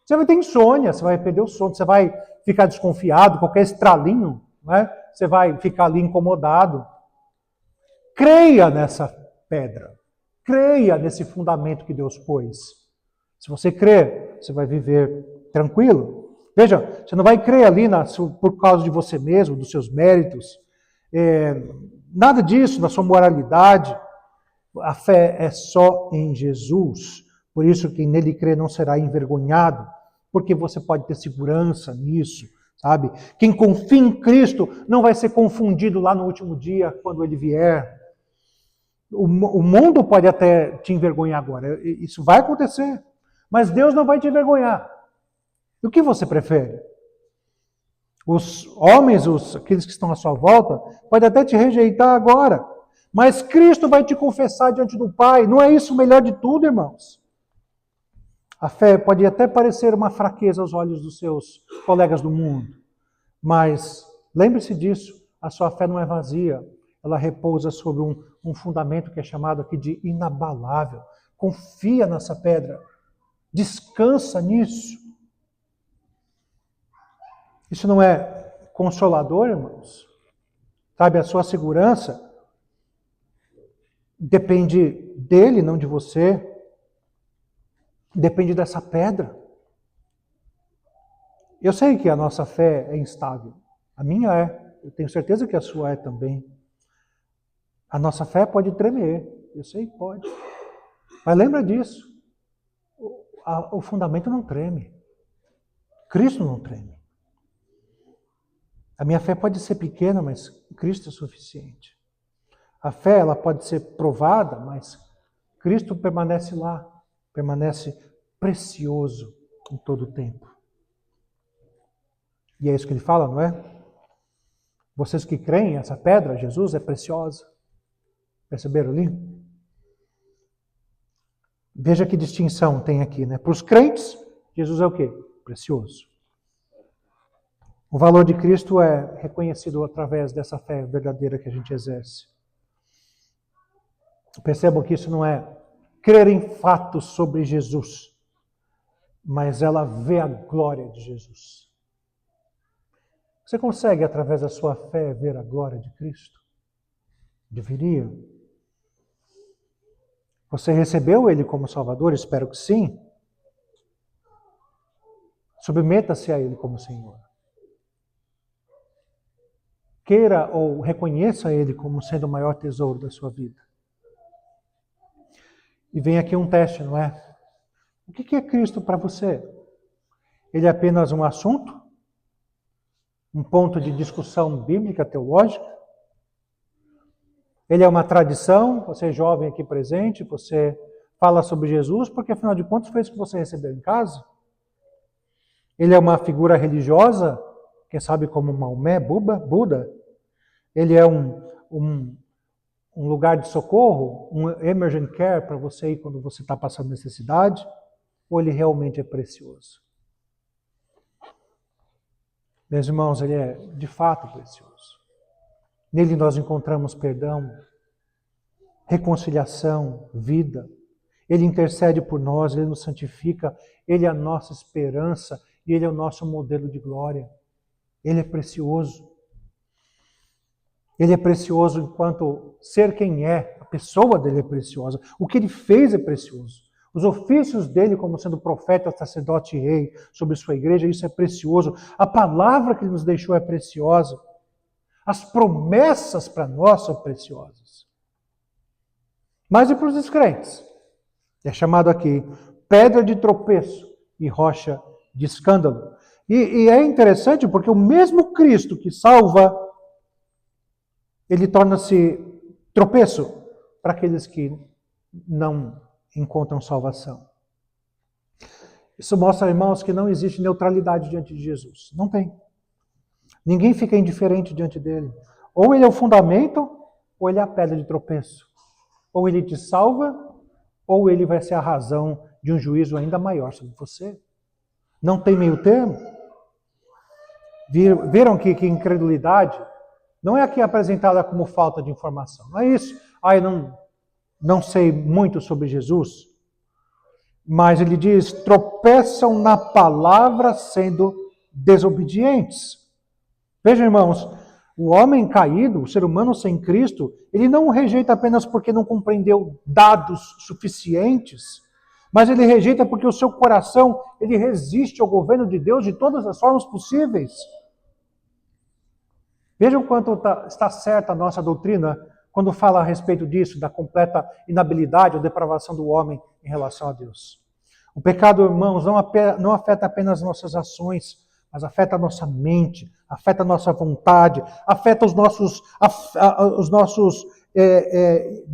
Você vai ter insônia, você vai perder o sono, você vai ficar desconfiado, qualquer estralinho, né? Você vai ficar ali incomodado. Creia nessa pedra. Creia nesse fundamento que Deus pôs. Se você crer, você vai viver tranquilo. Veja, você não vai crer ali por causa de você mesmo, dos seus méritos. Nada disso, na sua moralidade. A fé é só em Jesus. Por isso, quem nele crê não será envergonhado, porque você pode ter segurança nisso, sabe? Quem confia em Cristo não vai ser confundido lá no último dia, quando ele vier. O mundo pode até te envergonhar agora, isso vai acontecer, mas Deus não vai te envergonhar. E o que você prefere? Os homens, aqueles que estão à sua volta, podem até te rejeitar agora, mas Cristo vai te confessar diante do Pai. Não é isso o melhor de tudo, irmãos? A fé pode até parecer uma fraqueza aos olhos dos seus colegas do mundo, mas lembre-se disso, a sua fé não é vazia, ela repousa sobre um fundamento que é chamado aqui de inabalável. Confia nessa pedra, descansa nisso. Isso não é consolador, irmãos? Sabe, a sua segurança depende dele, não de você. Depende dessa pedra. Eu sei que a nossa fé é instável. A minha é. Eu tenho certeza que a sua é também. A nossa fé pode tremer. Eu sei que pode. Mas lembra disso. O fundamento não treme. Cristo não treme. A minha fé pode ser pequena, mas Cristo é suficiente. A fé ela pode ser provada, mas Cristo permanece lá. Permanece precioso em todo o tempo. E é isso que ele fala, não é? Vocês que creem, essa pedra, Jesus, é preciosa. Perceberam ali? Veja que distinção tem aqui, né? Para os crentes, Jesus é o quê? Precioso. O valor de Cristo é reconhecido através dessa fé verdadeira que a gente exerce. Percebam que isso não é crer em fatos sobre Jesus, mas ela vê a glória de Jesus. Você consegue, através da sua fé, ver a glória de Cristo? Deveria. Você recebeu Ele como Salvador? Espero que sim. Submeta-se a Ele como Senhor. Queira ou reconheça Ele como sendo o maior tesouro da sua vida. E vem aqui um teste, não é? O que é Cristo para você? Ele é apenas um assunto? Um ponto de discussão bíblica, teológica? Ele é uma tradição? Você é jovem aqui presente, você fala sobre Jesus, porque afinal de contas foi isso que você recebeu em casa? Ele é uma figura religiosa? Quem sabe como Maomé, Buda? Ele é um lugar de socorro, um emergent care para você ir quando você está passando necessidade? Ou ele realmente é precioso? Meus irmãos, ele é de fato precioso. Nele nós encontramos perdão, reconciliação, vida. Ele intercede por nós, ele nos santifica, ele é a nossa esperança e ele é o nosso modelo de glória. Ele é precioso. Ele é precioso enquanto ser quem é, a pessoa dele é preciosa. O que ele fez é precioso. Os ofícios dele como sendo profeta, sacerdote e rei sobre sua igreja, isso é precioso. A palavra que ele nos deixou é preciosa. As promessas para nós são preciosas. Mas e para os descrentes? É chamado aqui pedra de tropeço e rocha de escândalo. E é interessante porque o mesmo Cristo que salva, ele torna-se tropeço para aqueles que não encontram salvação. Isso mostra, irmãos, que não existe neutralidade diante de Jesus. Não tem. Ninguém fica indiferente diante dele. Ou ele é o fundamento, ou ele é a pedra de tropeço. Ou ele te salva, ou ele vai ser a razão de um juízo ainda maior sobre você. Não tem meio termo. Viram que incredulidade não é aqui apresentada como falta de informação. Não é isso. Eu não sei muito sobre Jesus. Mas ele diz, tropeçam na palavra sendo desobedientes. Vejam, irmãos, o homem caído, o ser humano sem Cristo, ele não o rejeita apenas porque não compreendeu dados suficientes, mas ele rejeita porque o seu coração, ele resiste ao governo de Deus de todas as formas possíveis. Vejam quanto está certa a nossa doutrina quando fala a respeito disso, da completa inabilidade ou depravação do homem em relação a Deus. O pecado, irmãos, não afeta apenas nossas ações, mas afeta a nossa mente, afeta a nossa vontade, afeta as nossas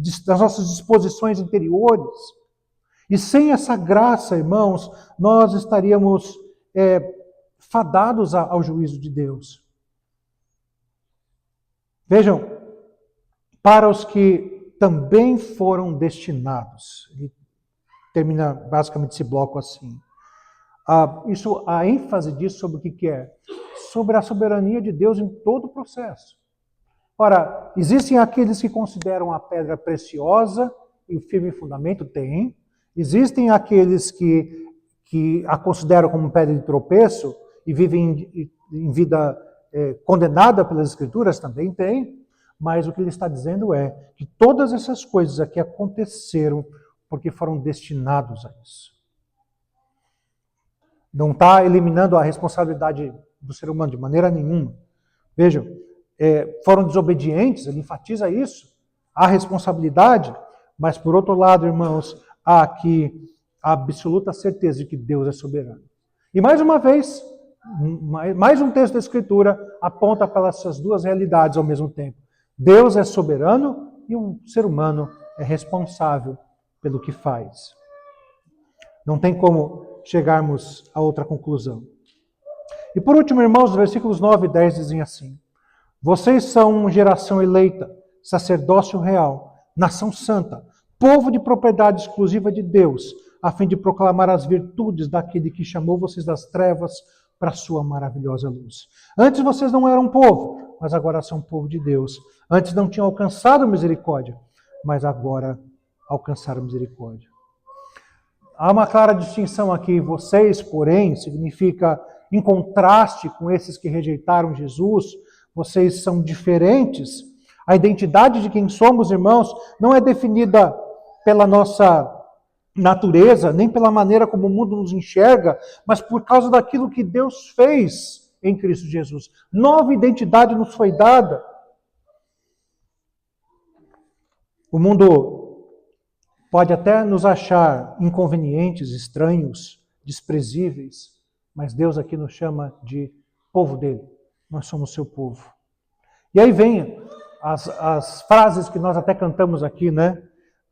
disposições interiores. E sem essa graça, irmãos, nós estaríamos fadados ao juízo de Deus. Vejam, para os que também foram destinados. Ele termina basicamente esse bloco assim. A ênfase disso sobre o que é? Sobre a soberania de Deus em todo o processo. Ora, existem aqueles que consideram a pedra preciosa e o firme fundamento? Tem. Existem aqueles que a consideram como pedra de tropeço e vivem em vida condenada pelas Escrituras? Também tem. Mas o que ele está dizendo é que todas essas coisas aqui aconteceram porque foram destinados a isso. Não está eliminando a responsabilidade do ser humano de maneira nenhuma. Vejam, foram desobedientes, ele enfatiza isso, a responsabilidade, mas por outro lado, irmãos, há aqui a absoluta certeza de que Deus é soberano. E mais uma vez, mais um texto da Escritura aponta para essas duas realidades ao mesmo tempo. Deus é soberano e o ser humano é responsável pelo que faz. Não tem como chegarmos a outra conclusão. E por último, irmãos, os versículos 9 e 10 dizem assim: vocês são geração eleita, sacerdócio real, nação santa, povo de propriedade exclusiva de Deus, a fim de proclamar as virtudes daquele que chamou vocês das trevas para a sua maravilhosa luz. Antes vocês não eram povo, mas agora são povo de Deus. Antes não tinham alcançado misericórdia, mas agora alcançaram misericórdia. Há uma clara distinção aqui. Vocês, porém, significa em contraste com esses que rejeitaram Jesus, vocês são diferentes. A identidade de quem somos, irmãos, não é definida pela nossa natureza, nem pela maneira como o mundo nos enxerga, mas por causa daquilo que Deus fez em Cristo Jesus. Nova identidade nos foi dada. O mundo pode até nos achar inconvenientes, estranhos, desprezíveis, mas Deus aqui nos chama de povo dele. Nós somos seu povo. E aí vem as frases que nós até cantamos aqui, né?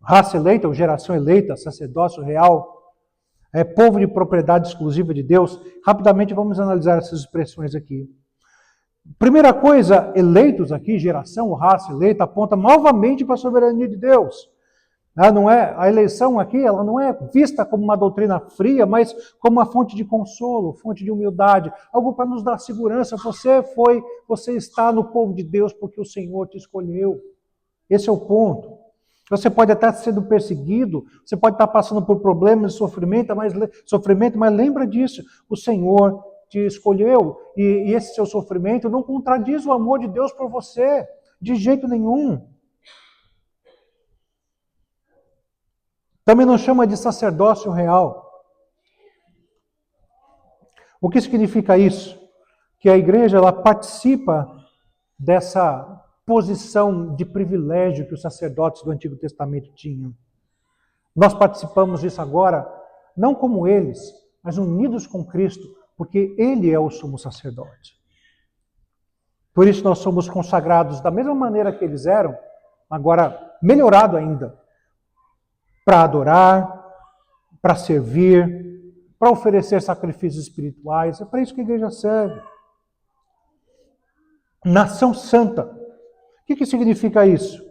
Raça eleita, ou geração eleita, sacerdócio real, povo de propriedade exclusiva de Deus. Rapidamente vamos analisar essas expressões aqui. Primeira coisa, eleitos aqui, geração ou raça eleita, aponta novamente para a soberania de Deus. Não é, a eleição aqui, ela não é vista como uma doutrina fria, mas como uma fonte de consolo, fonte de humildade, algo para nos dar segurança. Você está no povo de Deus porque o Senhor te escolheu. Esse é o ponto. Você pode até estar sendo perseguido, você pode estar passando por problemas e sofrimento, mas lembra disso. O Senhor te escolheu e esse seu sofrimento não contradiz o amor de Deus por você, de jeito nenhum. Também não chama de sacerdócio real. O que significa isso? Que a igreja ela participa dessa posição de privilégio que os sacerdotes do Antigo Testamento tinham. Nós participamos disso agora, não como eles, mas unidos com Cristo, porque Ele é o sumo sacerdote. Por isso nós somos consagrados da mesma maneira que eles eram, agora melhorado ainda, para adorar, para servir, para oferecer sacrifícios espirituais. É para isso que a igreja serve. Nação santa. O que significa isso?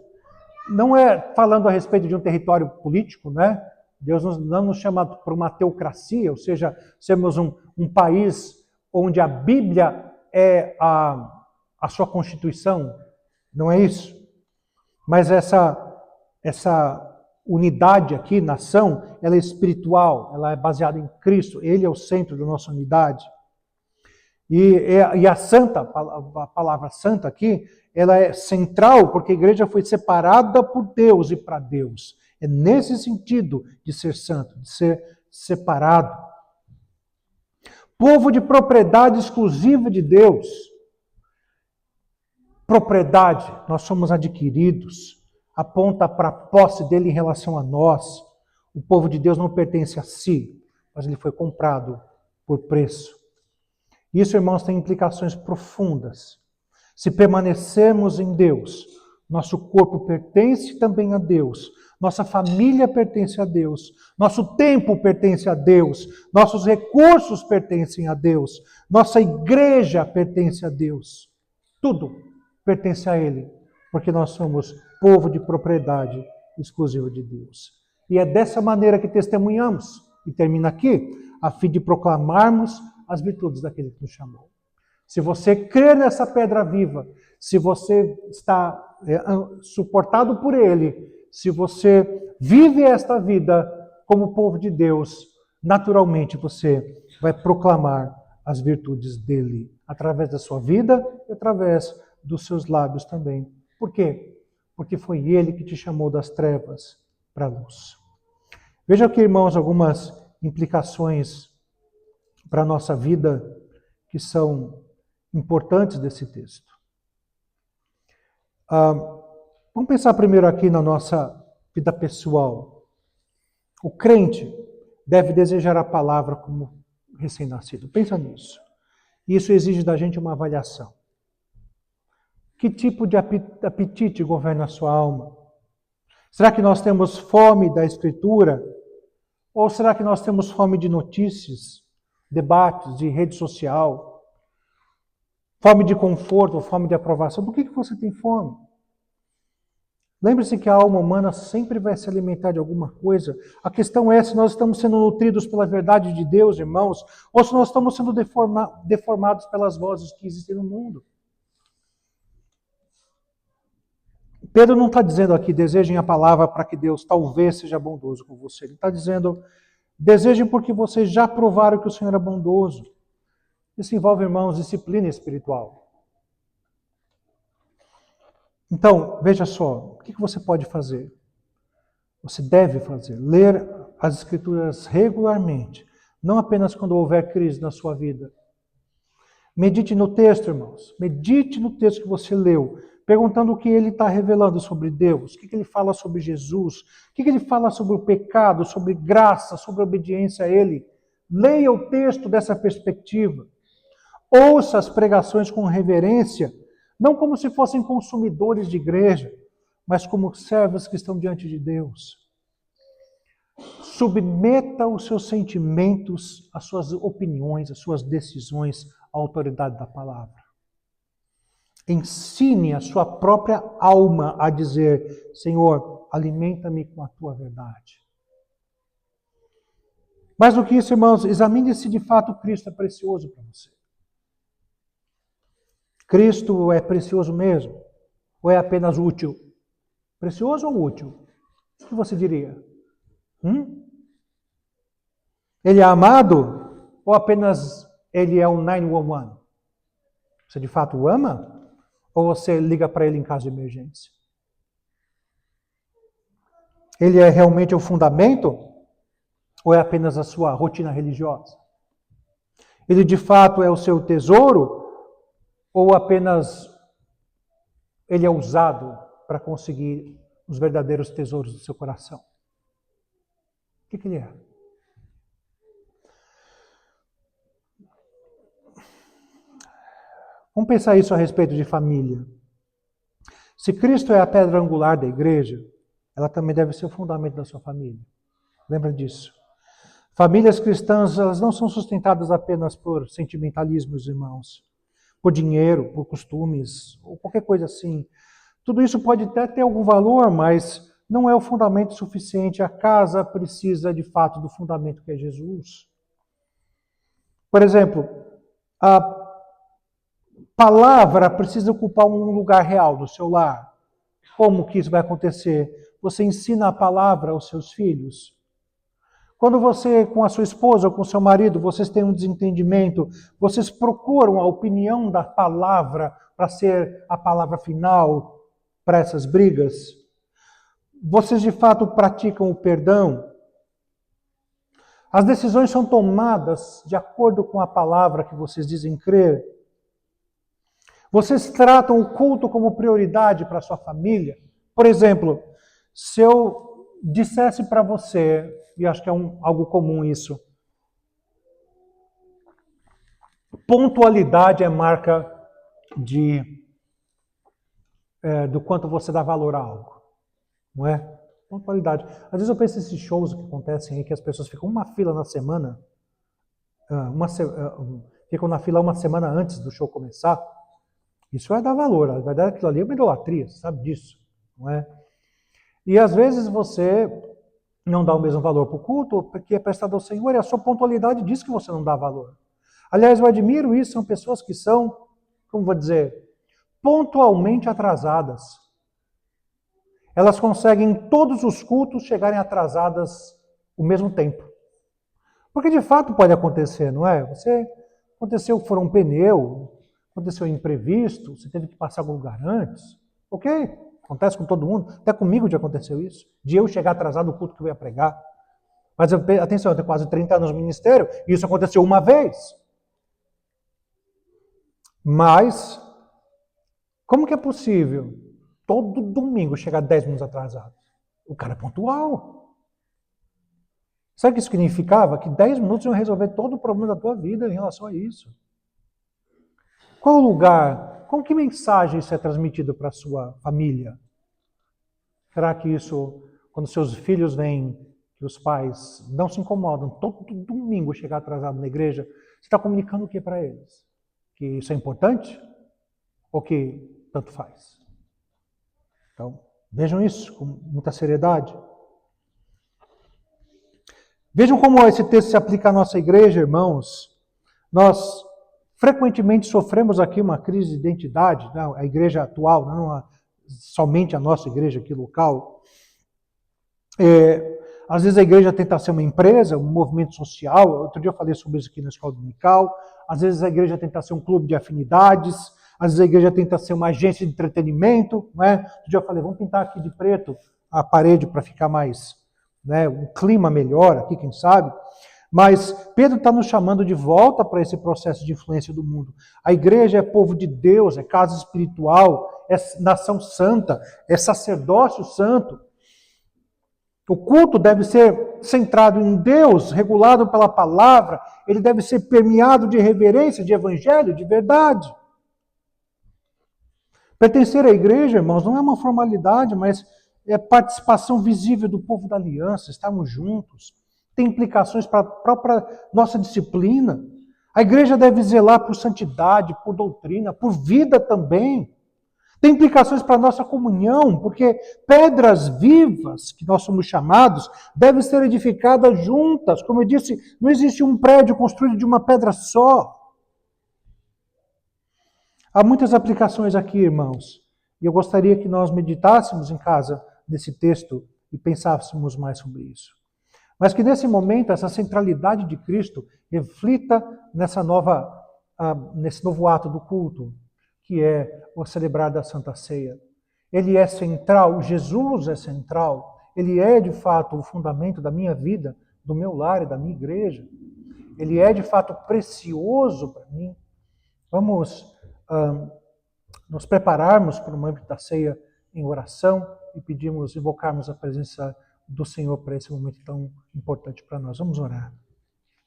Não é falando a respeito de um território político, né? Deus não nos chama para uma teocracia, ou seja, sermos um país onde a Bíblia é a sua constituição. Não é isso. Mas essa unidade aqui, nação, ela é espiritual, ela é baseada em Cristo. Ele é o centro da nossa unidade. E a santa, a palavra santa aqui, ela é central porque a igreja foi separada por Deus e para Deus. É nesse sentido de ser santo, de ser separado. Povo de propriedade exclusiva de Deus. Propriedade, nós somos adquiridos, aponta para a posse dele em relação a nós. O povo de Deus não pertence a si, mas ele foi comprado por preço. Isso, irmãos, tem implicações profundas. Se permanecermos em Deus, nosso corpo pertence também a Deus, nossa família pertence a Deus, nosso tempo pertence a Deus, nossos recursos pertencem a Deus, nossa igreja pertence a Deus. Tudo pertence a Ele, porque nós somos povo de propriedade exclusiva de Deus. E é dessa maneira que testemunhamos, e termina aqui, a fim de proclamarmos as virtudes daquele que nos chamou. Se você crer nessa pedra viva, se você está suportado por Ele, se você vive esta vida como povo de Deus, naturalmente você vai proclamar as virtudes dele, através da sua vida e através dos seus lábios também. Por quê? Porque foi Ele que te chamou das trevas para a luz. Veja aqui, irmãos, algumas implicações para a nossa vida que são importantes desse texto. Vamos pensar primeiro aqui na nossa vida pessoal. O crente deve desejar a palavra como recém-nascido. Pensa nisso. Isso exige da gente uma avaliação. Que tipo de apetite governa a sua alma? Será que nós temos fome da Escritura? Ou será que nós temos fome de notícias, debates, de rede social? Fome de conforto, fome de aprovação? Do que você tem fome? Lembre-se que a alma humana sempre vai se alimentar de alguma coisa. A questão é se nós estamos sendo nutridos pela verdade de Deus, irmãos, ou se nós estamos sendo deformados pelas vozes que existem no mundo. Pedro não está dizendo aqui, desejem a palavra para que Deus talvez seja bondoso com você. Ele está dizendo, desejem porque vocês já provaram que o Senhor é bondoso. Isso envolve, irmãos, disciplina espiritual. Então, veja só, o que você pode fazer? Você deve fazer, ler as Escrituras regularmente, não apenas quando houver crise na sua vida. Medite no texto, irmãos, medite no texto que você leu, perguntando o que ele está revelando sobre Deus, o que ele fala sobre Jesus, o que ele fala sobre o pecado, sobre graça, sobre obediência a Ele. Leia o texto dessa perspectiva. Ouça as pregações com reverência, não como se fossem consumidores de igreja, mas como servos que estão diante de Deus. Submeta os seus sentimentos, as suas opiniões, as suas decisões à autoridade da palavra. Ensine a sua própria alma a dizer, Senhor, alimenta-me com a tua verdade. Mais do que isso, irmãos, examine se de fato Cristo é precioso para você. Cristo é precioso mesmo? Ou é apenas útil? Precioso ou útil? O que você diria? Ele é amado? Ou apenas ele é um 911? Você de fato o ama? Ou você liga para ele em caso de emergência? Ele é realmente o fundamento? Ou é apenas a sua rotina religiosa? Ele de fato é o seu tesouro? Ou apenas ele é usado para conseguir os verdadeiros tesouros do seu coração? O que ele é? Vamos pensar isso a respeito de família. Se Cristo é a pedra angular da igreja, ela também deve ser o fundamento da sua família. Lembra disso? Famílias cristãs, elas não são sustentadas apenas por sentimentalismos, irmãos, por dinheiro, por costumes, ou qualquer coisa assim. Tudo isso pode até ter algum valor, mas não é o fundamento suficiente. A casa precisa, de fato, do fundamento que é Jesus. Por exemplo, a palavra precisa ocupar um lugar real no seu lar. Como que isso vai acontecer? Você ensina a palavra aos seus filhos. Quando você, com a sua esposa ou com o seu marido, vocês têm um desentendimento, vocês procuram a opinião da palavra para ser a palavra final para essas brigas? Vocês de fato praticam o perdão? As decisões são tomadas de acordo com a palavra que vocês dizem crer? Vocês tratam o culto como prioridade para a sua família? Por exemplo, se eu dissesse para você, e acho que é algo comum isso, pontualidade é marca do quanto você dá valor a algo, não é? Pontualidade. Às vezes eu penso nesses shows que acontecem aí, que as pessoas ficam uma fila na semana, ficam na fila uma semana antes do show começar. Isso é dar valor, na verdade aquilo ali é uma idolatria, você sabe disso, não é? E às vezes você não dá o mesmo valor para o culto, porque é prestado ao Senhor, e a sua pontualidade diz que você não dá valor. Aliás, eu admiro isso, são pessoas que são, como vou dizer, pontualmente atrasadas. Elas conseguem em todos os cultos chegarem atrasadas ao mesmo tempo. Porque de fato pode acontecer, não é? Aconteceu que furou um pneu, aconteceu um imprevisto, você teve que passar algum lugar antes. Ok, acontece com todo mundo. Até comigo já aconteceu isso. De eu chegar atrasado no culto que eu ia pregar. Mas atenção, eu tenho quase 30 anos no ministério e isso aconteceu uma vez. Mas, como que é possível todo domingo chegar 10 minutos atrasado? O cara é pontual. Sabe o que isso significava? Que 10 minutos iam resolver todo o problema da tua vida em relação a isso. Qual o lugar? Com que mensagem isso é transmitido para a sua família? Será que isso, quando seus filhos vêm, que os pais não se incomodam todo domingo chegar atrasado na igreja, você está comunicando o que para eles? Que isso é importante? Ou que tanto faz? Então, Vejam isso com muita seriedade. Vejam como esse texto se aplica à nossa igreja, irmãos. Nós frequentemente sofremos aqui uma crise de identidade, não, a igreja atual, não somente a nossa igreja aqui local. Às vezes a igreja tenta ser uma empresa, um movimento social. Outro dia eu falei sobre isso aqui na escola dominical. Às vezes a igreja tenta ser um clube de afinidades. Às vezes a igreja tenta ser uma agência de entretenimento. Não é? Outro dia eu falei, vamos pintar aqui de preto a parede para ficar mais, né, um clima melhor aqui, quem sabe. Mas Pedro está nos chamando de volta para esse processo de influência do mundo. A igreja é povo de Deus, é casa espiritual, é nação santa, é sacerdócio santo. O culto deve ser centrado em Deus, regulado pela palavra, ele deve ser permeado de reverência, de evangelho, de verdade. Pertencer à igreja, irmãos, não é uma formalidade, mas é participação visível do povo da aliança, estarmos juntos. Tem implicações para a própria nossa disciplina. A igreja deve zelar por santidade, por doutrina, por vida também. Tem implicações para a nossa comunhão, porque pedras vivas, que nós somos chamados, devem ser edificadas juntas. Como eu disse, não existe um prédio construído de uma pedra só. Há muitas aplicações aqui, irmãos, e eu gostaria que nós meditássemos em casa nesse texto e pensássemos mais sobre isso. Mas que nesse momento, essa centralidade de Cristo reflita nesse novo ato do culto, que é o celebrar da Santa Ceia. Ele é central, Jesus é central, ele é de fato o fundamento da minha vida, do meu lar e da minha igreja. Ele é de fato precioso para mim. Vamos nos prepararmos para o momento da ceia em oração e invocarmos a presença do Senhor para esse momento tão importante para nós. Vamos orar.